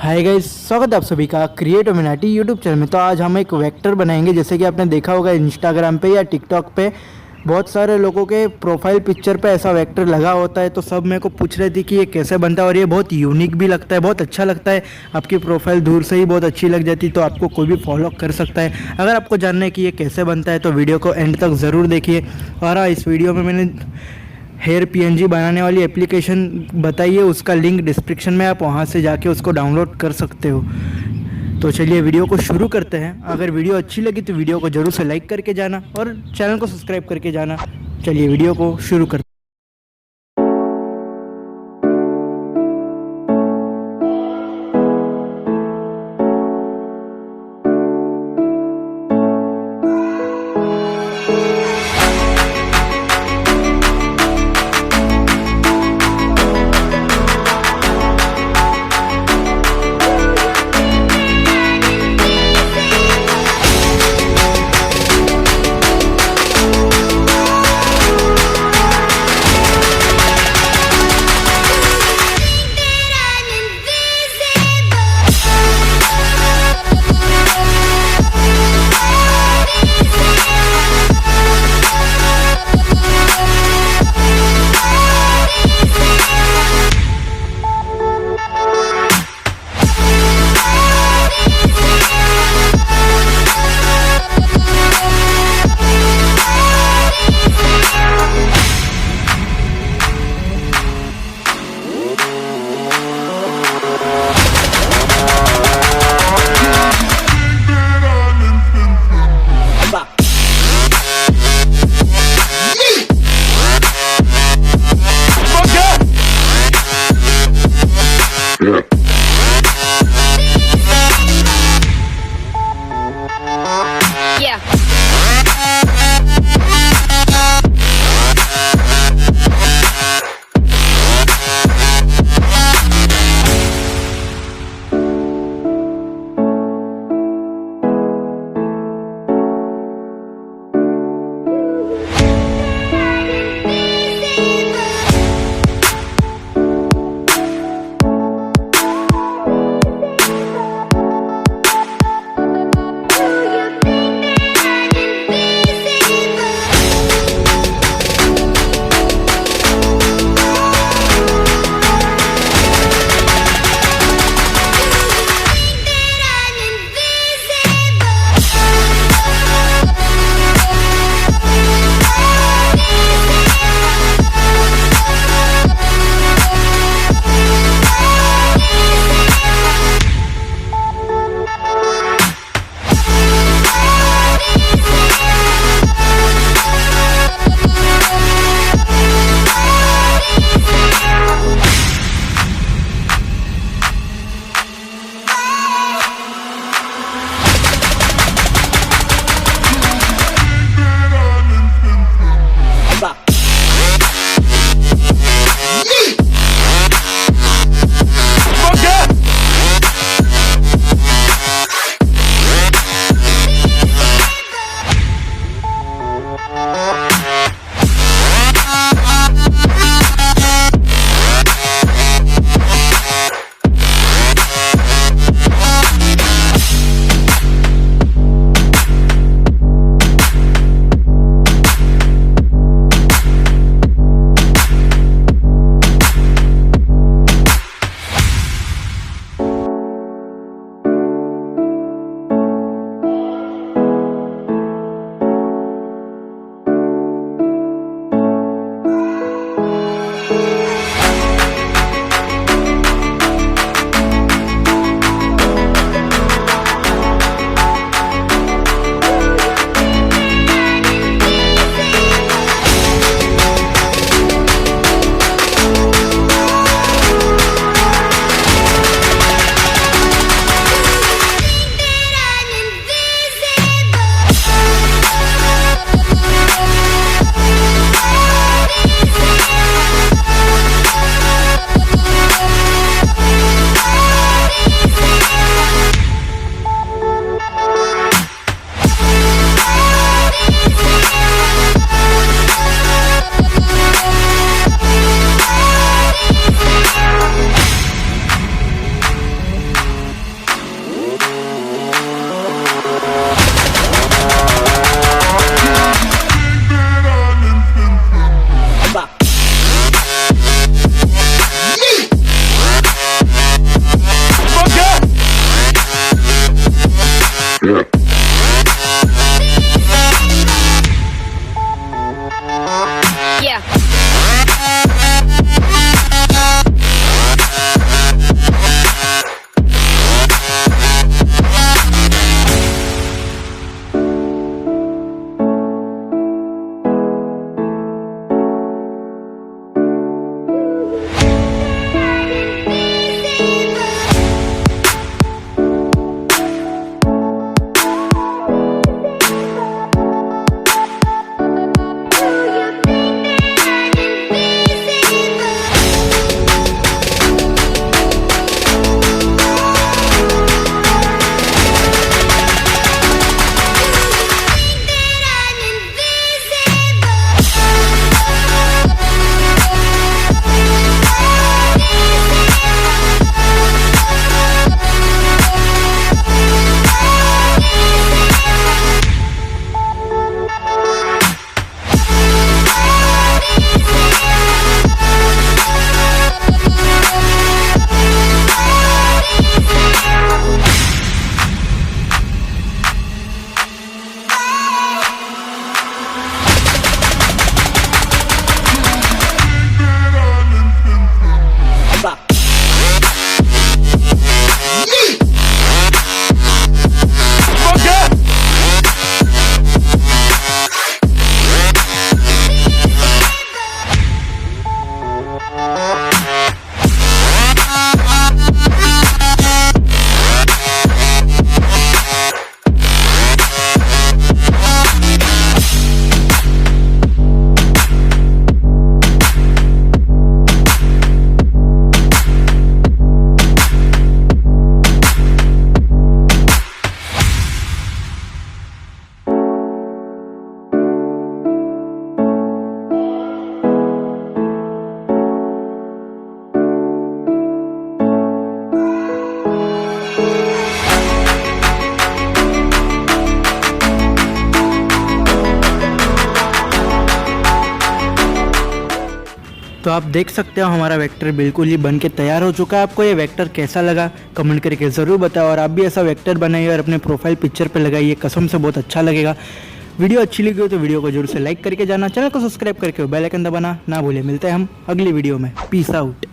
Hi guys, स्वागत है आप सभी का क्रिएटोमिनाटी यूट्यूब चैनल में। तो आज हम एक वेक्टर बनाएंगे। जैसे कि आपने देखा होगा इंस्टाग्राम पे या टिकटॉक पे बहुत सारे लोगों के प्रोफाइल पिक्चर पे ऐसा वेक्टर लगा होता है। तो सब मेरे को पूछ रहे थे कि ये कैसे बनता है, और ये बहुत यूनिक भी लगता है, बहुत अच्छा लगता है। आपकी प्रोफाइल दूर से ही बहुत अच्छी लग जाती, तो आपको कोई भी फॉलो कर सकता है। अगर आपको जानना है कि ये कैसे बनता है तो वीडियो को एंड तक ज़रूर देखिए। और हाँ, इस वीडियो में मैंने हेयर पीएनजी बनाने वाली एप्लीकेशन बताई है, उसका लिंक डिस्क्रिप्शन में, आप वहां से जाके उसको डाउनलोड कर सकते हो। तो चलिए वीडियो को शुरू करते हैं। अगर वीडियो अच्छी लगी तो वीडियो को ज़रूर से लाइक करके जाना और चैनल को सब्सक्राइब करके जाना। चलिए वीडियो को शुरू करते हैं। तो आप देख सकते हो हमारा वेक्टर बिल्कुल ही बन के तैयार हो चुका है। आपको ये वेक्टर कैसा लगा कमेंट करके ज़रूर बताओ, और आप भी ऐसा वेक्टर बनाइए और अपने प्रोफाइल पिक्चर पे लगाइए, कसम से बहुत अच्छा लगेगा। वीडियो अच्छी लगी हो तो वीडियो को जरूर से लाइक करके जाना, चैनल को सब्सक्राइब करके बेल आइकन दबाना ना भूले। मिलते हैं हम अगली वीडियो में, पीस आउट।